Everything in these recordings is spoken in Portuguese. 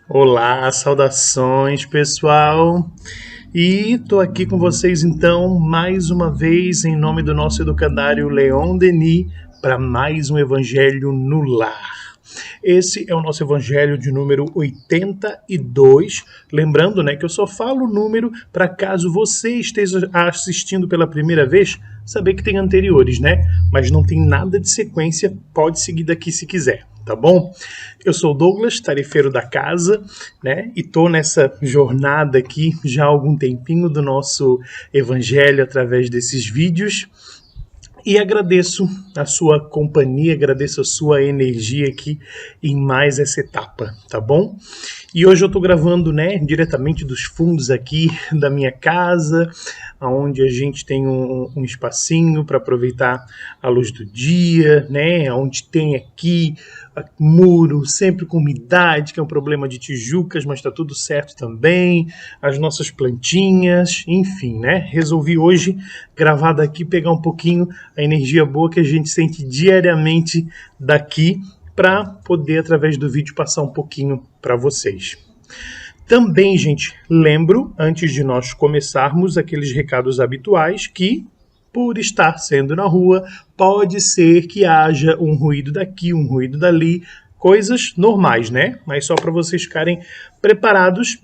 Olá, saudações pessoal, e tô aqui com vocês então mais uma vez em nome do nosso educandário Leon Denis para mais um Evangelho no Lar. Esse é o nosso Evangelho de número 82, lembrando que eu só falo o número para caso você esteja assistindo pela primeira vez, saber que tem anteriores, mas não tem nada de sequência, pode seguir daqui se quiser. Tá bom? Eu sou o Douglas, tarefeiro da casa, e tô nessa jornada aqui já há algum tempinho do nosso evangelho através desses vídeos. E agradeço a sua companhia, agradeço a sua energia aqui em mais essa etapa, tá bom? E hoje eu tô gravando, diretamente dos fundos aqui da minha casa, onde a gente tem um espacinho para aproveitar a luz do dia, onde tem aqui muro, sempre com umidade, que é um problema de tijucas, mas está tudo certo também, as nossas plantinhas, enfim, resolvi hoje gravar daqui, pegar um pouquinho a energia boa que a gente sente diariamente daqui, para poder, através do vídeo, passar um pouquinho para vocês. Também, gente, lembro, antes de nós começarmos, aqueles recados habituais que, por estar sendo na rua, pode ser que haja um ruído daqui, um ruído dali, coisas normais, Mas só para vocês ficarem preparados.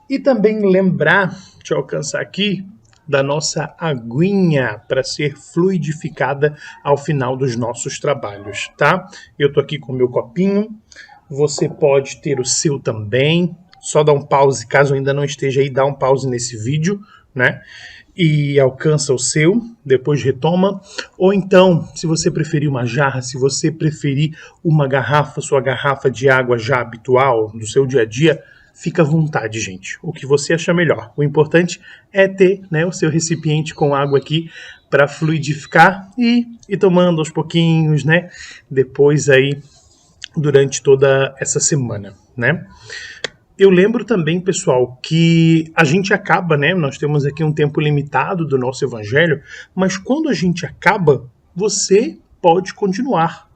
E também lembrar, deixa eu alcançar aqui, da nossa aguinha para ser fluidificada ao final dos nossos trabalhos, tá? Eu tô aqui com o meu copinho, você pode ter o seu também, só dá um pause, caso ainda não esteja aí, dá um pause nesse vídeo, e alcança o seu, depois retoma, ou então, se você preferir uma jarra, se você preferir uma garrafa, sua garrafa de água já habitual, do seu dia a dia, fica à vontade, gente, o que você achar melhor. O importante é ter o seu recipiente com água aqui para fluidificar e ir tomando aos pouquinhos, depois aí, durante toda essa semana, Eu lembro também, pessoal, que a gente acaba, nós temos aqui um tempo limitado do nosso evangelho, mas quando a gente acaba, você pode continuar,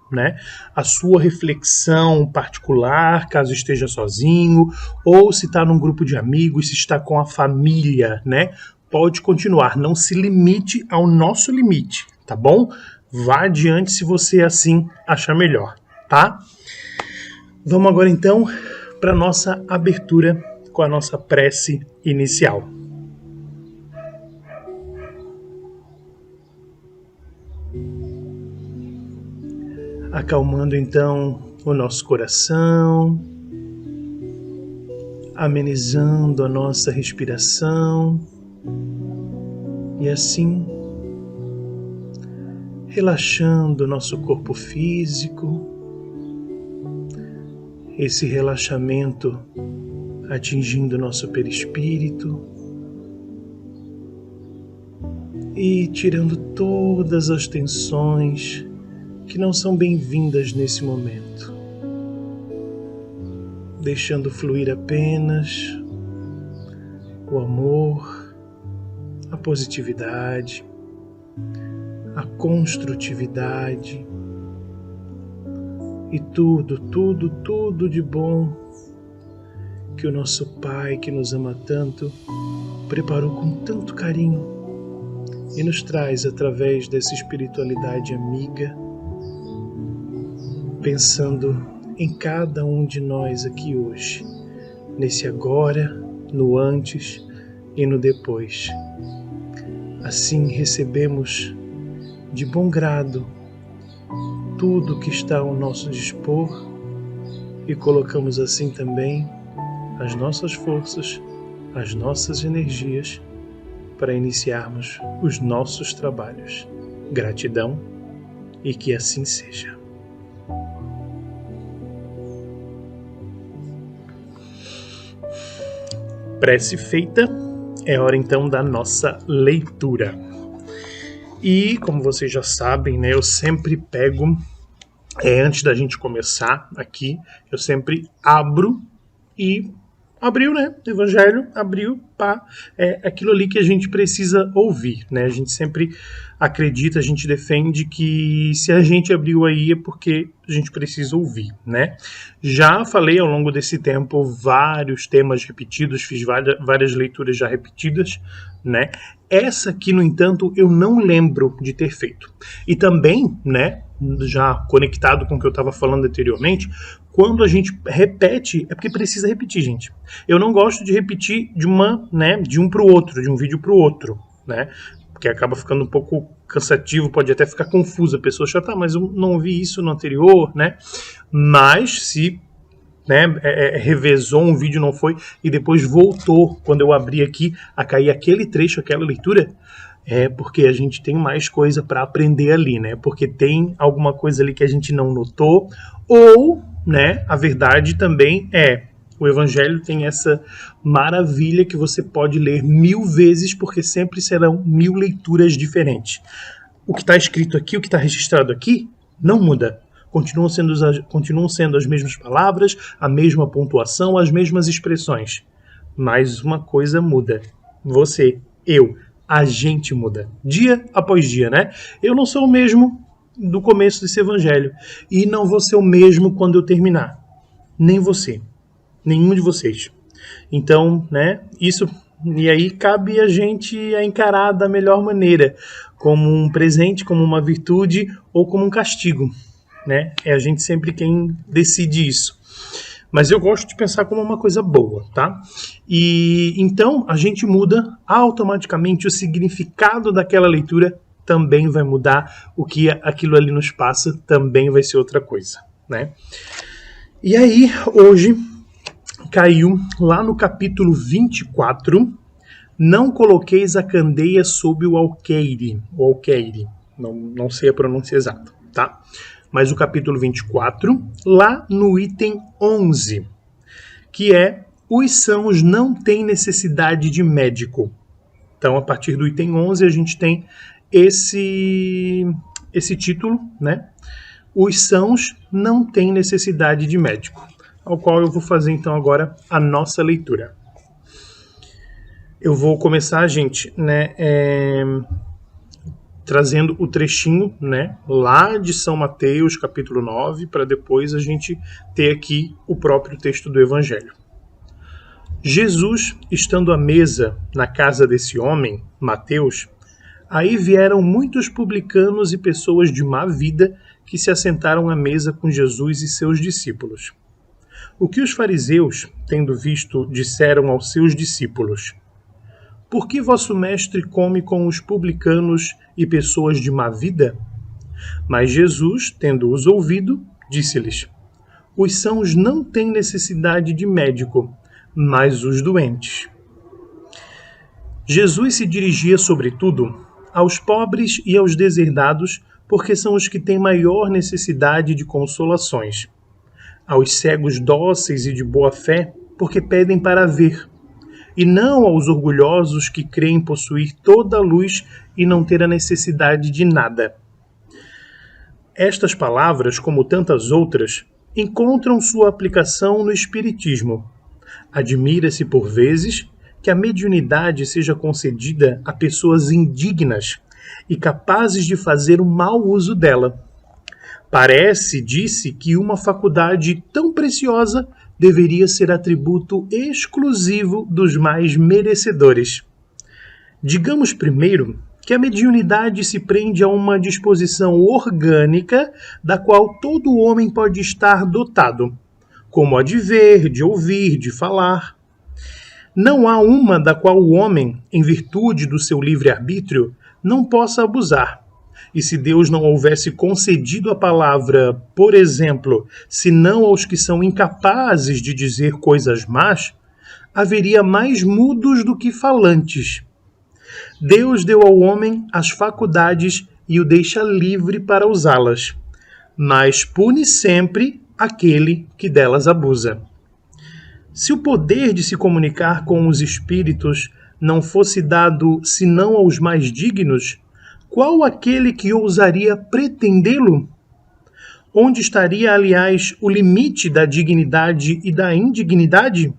a sua reflexão particular, caso esteja sozinho, ou se está num grupo de amigos, se está com a família, pode continuar, não se limite ao nosso limite, tá bom? Vá adiante se você assim achar melhor, tá? Vamos agora então para nossa abertura com a nossa prece inicial. Acalmando então o nosso coração, amenizando a nossa respiração e assim relaxando o nosso corpo físico. Esse relaxamento atingindo nosso perispírito e tirando todas as tensões que não são bem-vindas nesse momento, deixando fluir apenas o amor, a positividade, a construtividade, e tudo de bom que o nosso Pai, que nos ama tanto, preparou com tanto carinho e nos traz através dessa espiritualidade amiga, pensando em cada um de nós aqui hoje, nesse agora, no antes e no depois. Assim recebemos de bom grado tudo que está ao nosso dispor e colocamos assim também as nossas forças, as nossas energias para iniciarmos os nossos trabalhos. Gratidão e que assim seja. Prece feita, é hora então da nossa leitura. E como vocês já sabem, eu sempre pego, antes da gente começar aqui, eu sempre abro e abriu, né? Evangelho, abriu, pá. É aquilo ali que a gente precisa ouvir, né? A gente sempre acredita, a gente defende que se a gente abriu aí é porque a gente precisa ouvir, né? Já falei ao longo desse tempo vários temas repetidos, fiz várias leituras já repetidas, né? Essa aqui, no entanto, eu não lembro de ter feito. E também, né, já conectado com o que eu estava falando anteriormente, quando a gente repete, é porque precisa repetir, gente. Eu não gosto de repetir de um para o outro, de um vídeo para o outro, né? Porque acaba ficando um pouco cansativo, pode até ficar confuso. A pessoa achar, tá, mas eu não ouvi isso no anterior, né? Mas se revezou um vídeo, não foi, e depois voltou, quando eu abri aqui, a cair aquele trecho, aquela leitura, é porque a gente tem mais coisa para aprender ali, né? Porque tem alguma coisa ali que a gente não notou, ou, né, a verdade também o Evangelho tem essa maravilha que você pode ler 1000 vezes, porque sempre serão 1000 leituras diferentes. O que está escrito aqui, o que está registrado aqui, não muda. Continuam sendo as mesmas palavras, a mesma pontuação, as mesmas expressões. Mas uma coisa muda. Você, eu, a gente muda. Dia após dia, né? Eu não sou o mesmo do começo desse evangelho. E não vou ser o mesmo quando eu terminar. Nem você. Nenhum de vocês. Então, né? Isso... E aí cabe a gente a encarar da melhor maneira. Como um presente, como uma virtude ou como um castigo. Né? É a gente sempre quem decide isso. Mas eu gosto de pensar como uma coisa boa, tá? E então a gente muda automaticamente o significado daquela leitura, também vai mudar, o que aquilo ali nos passa também vai ser outra coisa, né? E aí, hoje caiu lá no capítulo 24, não coloqueis a candeia sob o alqueire, não sei a pronúncia exata, tá? Mas o capítulo 24, lá no item 11, que é os sãos não têm necessidade de médico. Então, a partir do item 11, a gente tem esse título, né? Os sãos não têm necessidade de médico, ao qual eu vou fazer, então, agora a nossa leitura. Eu vou começar, gente, né, trazendo o trechinho, né, lá de São Mateus, capítulo 9, para depois a gente ter aqui o próprio texto do Evangelho. Jesus, estando à mesa na casa desse homem, Mateus, aí vieram muitos publicanos e pessoas de má vida que se assentaram à mesa com Jesus e seus discípulos. O que os fariseus, tendo visto, disseram aos seus discípulos: Por que vosso mestre come com os publicanos e pessoas de má vida? Mas Jesus, tendo-os ouvido, disse-lhes: Os sãos não têm necessidade de médico, mas os doentes. Jesus se dirigia, sobretudo, aos pobres e aos deserdados, porque são os que têm maior necessidade de consolações. Aos cegos dóceis e de boa fé, porque pedem para ver, e não aos orgulhosos que creem possuir toda a luz e não ter a necessidade de nada. Estas palavras, como tantas outras, encontram sua aplicação no Espiritismo. Admira-se, por vezes, que a mediunidade seja concedida a pessoas indignas e capazes de fazer um mau uso dela. Parece, disse, que uma faculdade tão preciosa deveria ser atributo exclusivo dos mais merecedores. Digamos primeiro que a mediunidade se prende a uma disposição orgânica da qual todo homem pode estar dotado, como a de ver, de ouvir, de falar. Não há uma da qual o homem, em virtude do seu livre-arbítrio, não possa abusar. E se Deus não houvesse concedido a palavra, por exemplo, senão aos que são incapazes de dizer coisas más, haveria mais mudos do que falantes. Deus deu ao homem as faculdades e o deixa livre para usá-las, mas pune sempre aquele que delas abusa. Se o poder de se comunicar com os espíritos não fosse dado senão aos mais dignos, qual aquele que ousaria pretendê-lo? Onde estaria, aliás, o limite da dignidade e da indignidade?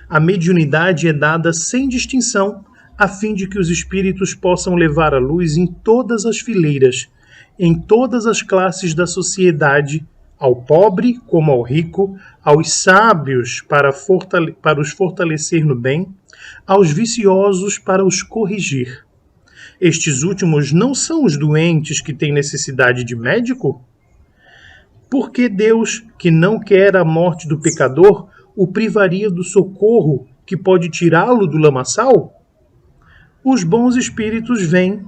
A mediunidade é dada sem distinção, a fim de que os espíritos possam levar a luz em todas as fileiras, em todas as classes da sociedade, ao pobre como ao rico, aos sábios para os fortalecer no bem, aos viciosos para os corrigir. Estes últimos não são os doentes que têm necessidade de médico? Porque Deus, que não quer a morte do pecador, o privaria do socorro que pode tirá-lo do lamaçal? Os bons espíritos vêm,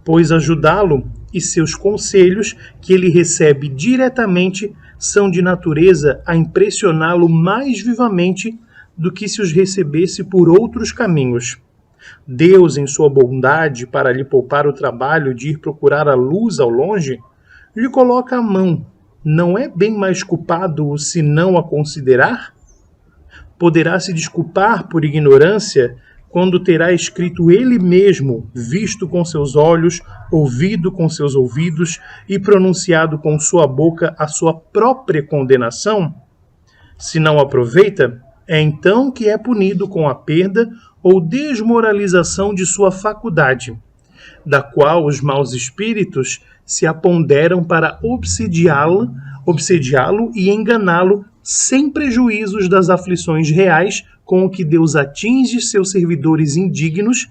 pois ajudá-lo, e seus conselhos, que ele recebe diretamente, são de natureza a impressioná-lo mais vivamente do que se os recebesse por outros caminhos. Deus, em sua bondade, para lhe poupar o trabalho de ir procurar a luz ao longe, lhe coloca a mão. Não é bem mais culpado se não a considerar? Poderá se desculpar por ignorância quando terá escrito ele mesmo, visto com seus olhos, ouvido com seus ouvidos e pronunciado com sua boca a sua própria condenação? Se não aproveita, é então que é punido com a perda ou desmoralização de sua faculdade, da qual os maus espíritos se aponderam para obsediá-lo e enganá-lo sem prejuízos das aflições reais com o que Deus atinge seus servidores indignos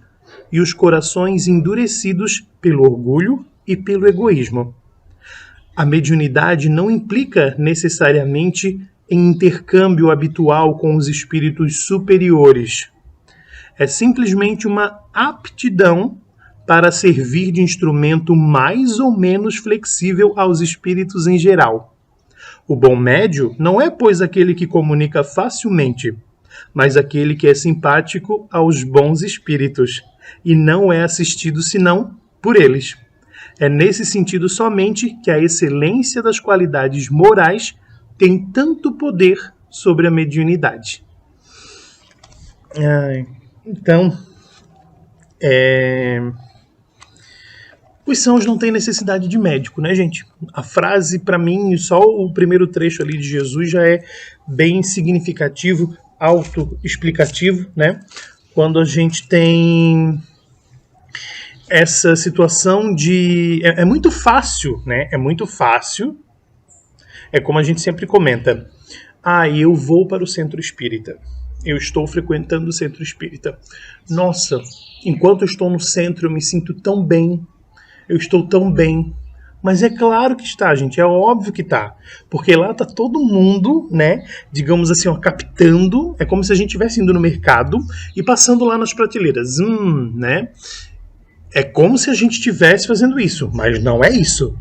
e os corações endurecidos pelo orgulho e pelo egoísmo. A mediunidade não implica necessariamente em intercâmbio habitual com os espíritos superiores. É simplesmente uma aptidão para servir de instrumento mais ou menos flexível aos espíritos em geral. O bom médio não é, pois, aquele que comunica facilmente, mas aquele que é simpático aos bons espíritos, e não é assistido senão por eles. É nesse sentido somente que a excelência das qualidades morais tem tanto poder sobre a mediunidade. Então, os sãos não têm necessidade de médico, né, gente? A frase, para mim, só o primeiro trecho ali de Jesus já é bem significativo, autoexplicativo, né? Quando a gente tem essa situação de... É muito fácil, né? É muito fácil. É como a gente sempre comenta. Eu vou para o centro espírita. Eu estou frequentando o centro espírita. Nossa, enquanto eu estou no centro, eu me sinto tão bem. Eu estou tão bem. Mas é claro que está, gente. É óbvio que está. Porque lá está todo mundo, né? Digamos assim, captando. É como se a gente estivesse indo no mercado e passando lá nas prateleiras. Né? É como se a gente estivesse fazendo isso, mas não é isso.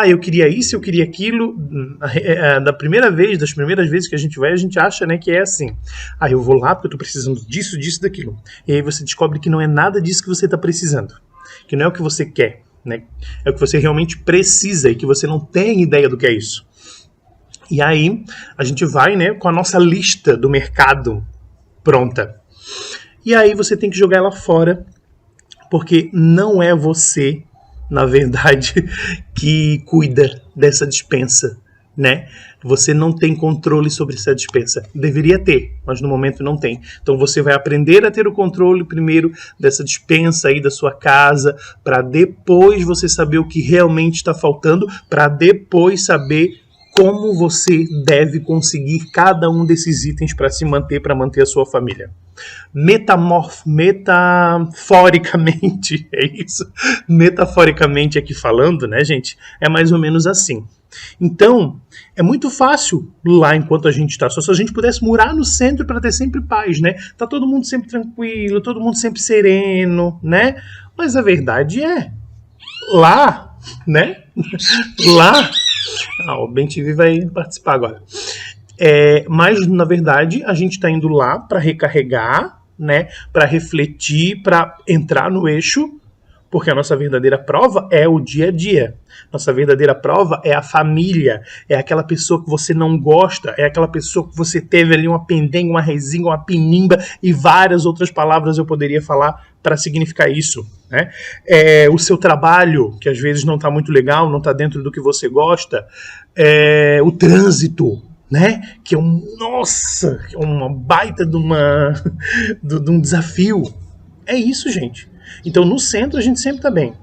Eu queria isso, eu queria aquilo. Das primeiras vezes que a gente vai, a gente acha, né, que é assim. Eu vou lá porque eu estou precisando disso, disso, daquilo. E aí você descobre que não é nada disso que você está precisando. Que não é o que você quer, né? É o que você realmente precisa e que você não tem ideia do que é isso. E aí a gente vai, né, com a nossa lista do mercado pronta. E aí você tem que jogar ela fora, porque não é você, na verdade, que cuida dessa despensa, né? Você não tem controle sobre essa despensa. Deveria ter, mas no momento não tem. Então você vai aprender a ter o controle primeiro dessa despensa aí da sua casa, para depois você saber o que realmente está faltando, para depois saber como você deve conseguir cada um desses itens para se manter, para manter a sua família. Metaforicamente, é isso? Metaforicamente aqui falando, né, gente? É mais ou menos assim. Então, é muito fácil lá enquanto a gente está. Só se a gente pudesse morar no centro para ter sempre paz, né? Tá todo mundo sempre tranquilo, todo mundo sempre sereno, né? Mas a verdade é, lá, né? Lá... o BenTV vai participar agora. Mas, na verdade, a gente está indo lá para recarregar, né, para refletir, para entrar no eixo, porque a nossa verdadeira prova é o dia a dia. Nossa verdadeira prova é a família, é aquela pessoa que você não gosta, é aquela pessoa que você teve ali uma pendenga, uma resinga, uma pinimba e várias outras palavras eu poderia falar para significar isso, né? O seu trabalho, que às vezes não está muito legal, não está dentro do que você gosta, o trânsito, né? Que é uma baita de um desafio. É isso, gente. Então, no centro, a gente sempre está bem,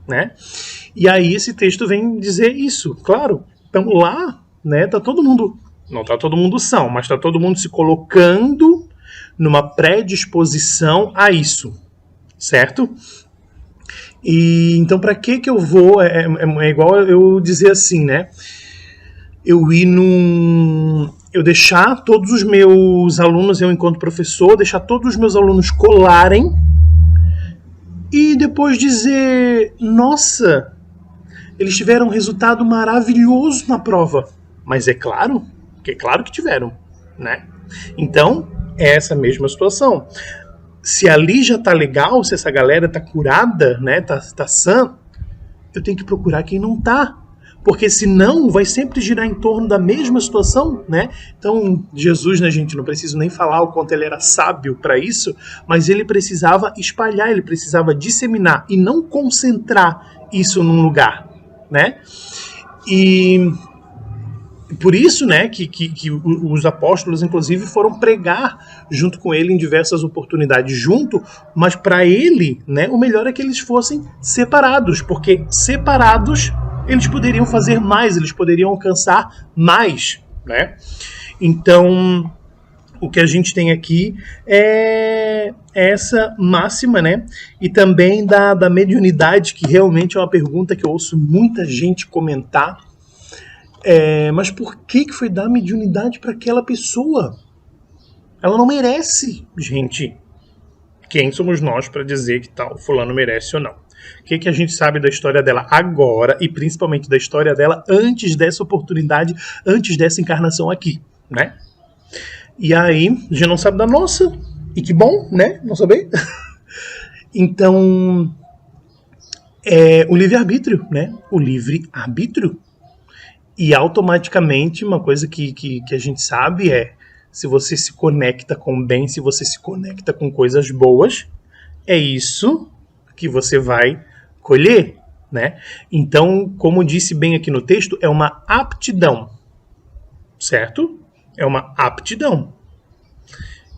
né? E aí, esse texto vem dizer isso. Claro, então lá, né, tá todo mundo... Não tá todo mundo são, mas tá todo mundo se colocando numa predisposição a isso, certo? E então, para que eu vou... É igual eu dizer assim, né? Eu deixar todos os meus alunos, eu enquanto professor, deixar todos os meus alunos colarem e depois dizer, nossa, eles tiveram um resultado maravilhoso na prova. Mas é claro que tiveram, né? Então, é essa mesma situação. Se ali já tá legal, se essa galera tá curada, né, tá sã, eu tenho que procurar quem não tá. Porque senão vai sempre girar em torno da mesma situação, né? Então, Jesus, né, gente, não preciso nem falar o quanto ele era sábio para isso, mas ele precisava espalhar, ele precisava disseminar e não concentrar isso num lugar, né? E por isso, né, que os apóstolos, inclusive, foram pregar junto com ele em diversas oportunidades mas para ele, né, o melhor é que eles fossem separados, porque separados eles poderiam fazer mais, eles poderiam alcançar mais, né? Então, o que a gente tem aqui é essa máxima, né? E também da mediunidade, que realmente é uma pergunta que eu ouço muita gente comentar. Mas por que foi dar mediunidade para aquela pessoa? Ela não merece, gente. Quem somos nós para dizer que tal fulano merece ou não? O que a gente sabe da história dela agora e principalmente da história dela antes dessa oportunidade, antes dessa encarnação aqui, né? E aí, a gente não sabe da nossa. E que bom, né? Não saber. Então, o livre-arbítrio, né? O livre-arbítrio. E automaticamente, uma coisa que a gente sabe se você se conecta com o bem, se você se conecta com coisas boas, é isso que você vai colher, né? Então, como disse bem aqui no texto, é uma aptidão, certo? É uma aptidão.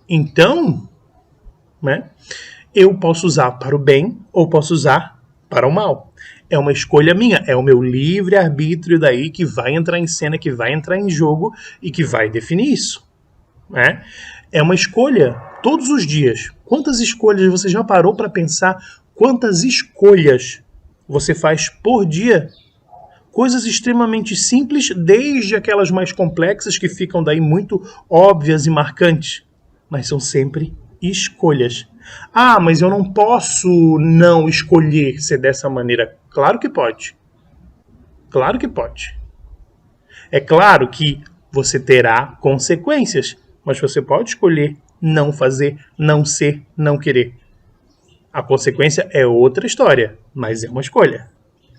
Então, né, eu posso usar para o bem ou posso usar para o mal. É uma escolha minha, é o meu livre-arbítrio daí que vai entrar em cena, que vai entrar em jogo e que vai definir isso, né? É uma escolha todos os dias. Quantas escolhas você já parou para pensar? Quantas escolhas você faz por dia? Coisas extremamente simples, desde aquelas mais complexas que ficam daí muito óbvias e marcantes. Mas são sempre escolhas. Ah, mas eu não posso não escolher ser dessa maneira. Claro que pode. Claro que pode. É claro que você terá consequências, mas você pode escolher não fazer, não ser, não querer. A consequência é outra história, mas é uma escolha.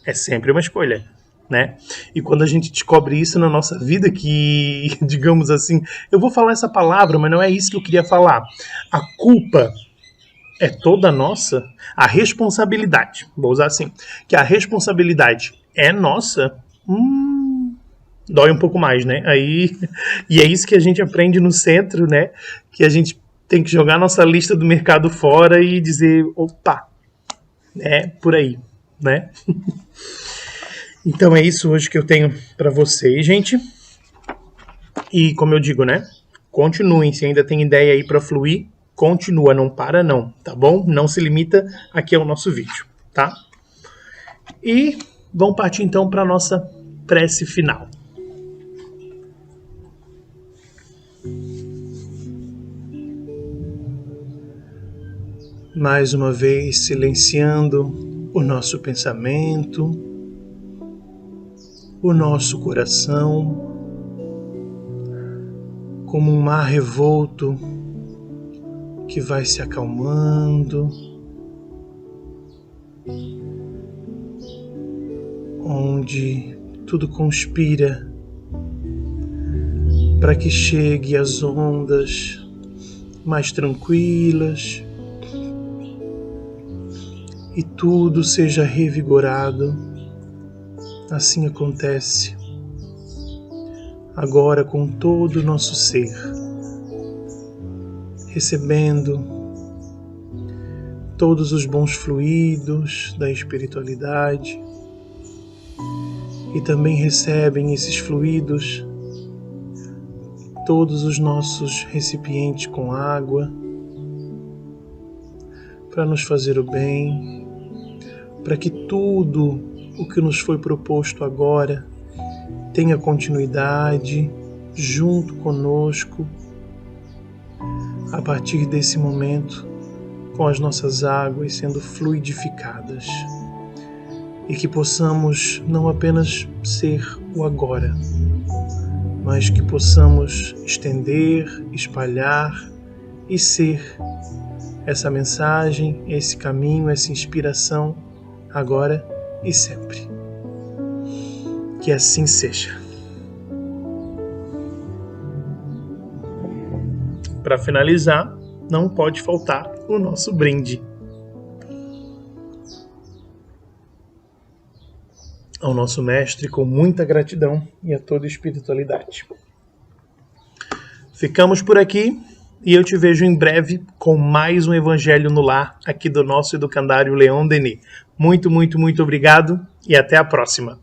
É sempre uma escolha, né? E quando a gente descobre isso na nossa vida, que, digamos assim, eu vou falar essa palavra, mas não é isso que eu queria falar. A culpa é toda nossa. A responsabilidade, vou usar assim, que a responsabilidade é nossa, dói um pouco mais, né? E é isso que a gente aprende no centro, né? Que a gente tem que jogar nossa lista do mercado fora e dizer, opa, por aí, né? Então é isso hoje que eu tenho para vocês, gente. E como eu digo, né? Continuem, se ainda tem ideia aí para fluir, continua, não para não, tá bom? Não se limita aqui ao nosso vídeo, tá? E vamos partir então para nossa prece final. Mais uma vez, silenciando o nosso pensamento, o nosso coração, como um mar revolto que vai se acalmando, onde tudo conspira para que chegue às ondas mais tranquilas e tudo seja revigorado. Assim acontece agora com todo o nosso ser, recebendo todos os bons fluidos da espiritualidade e também recebem esses fluidos todos os nossos recipientes com água para nos fazer o bem, para que tudo o que nos foi proposto agora tenha continuidade junto conosco a partir desse momento, com as nossas águas sendo fluidificadas, e que possamos não apenas ser o agora, mas que possamos estender, espalhar e ser essa mensagem, esse caminho, essa inspiração, agora e sempre. Que assim seja. Para finalizar, não pode faltar o nosso brinde. Ao nosso mestre, com muita gratidão, e a toda a espiritualidade. Ficamos por aqui e eu te vejo em breve com mais um Evangelho no Lar aqui do nosso educandário Leon Denis. Muito, muito, muito obrigado e até a próxima.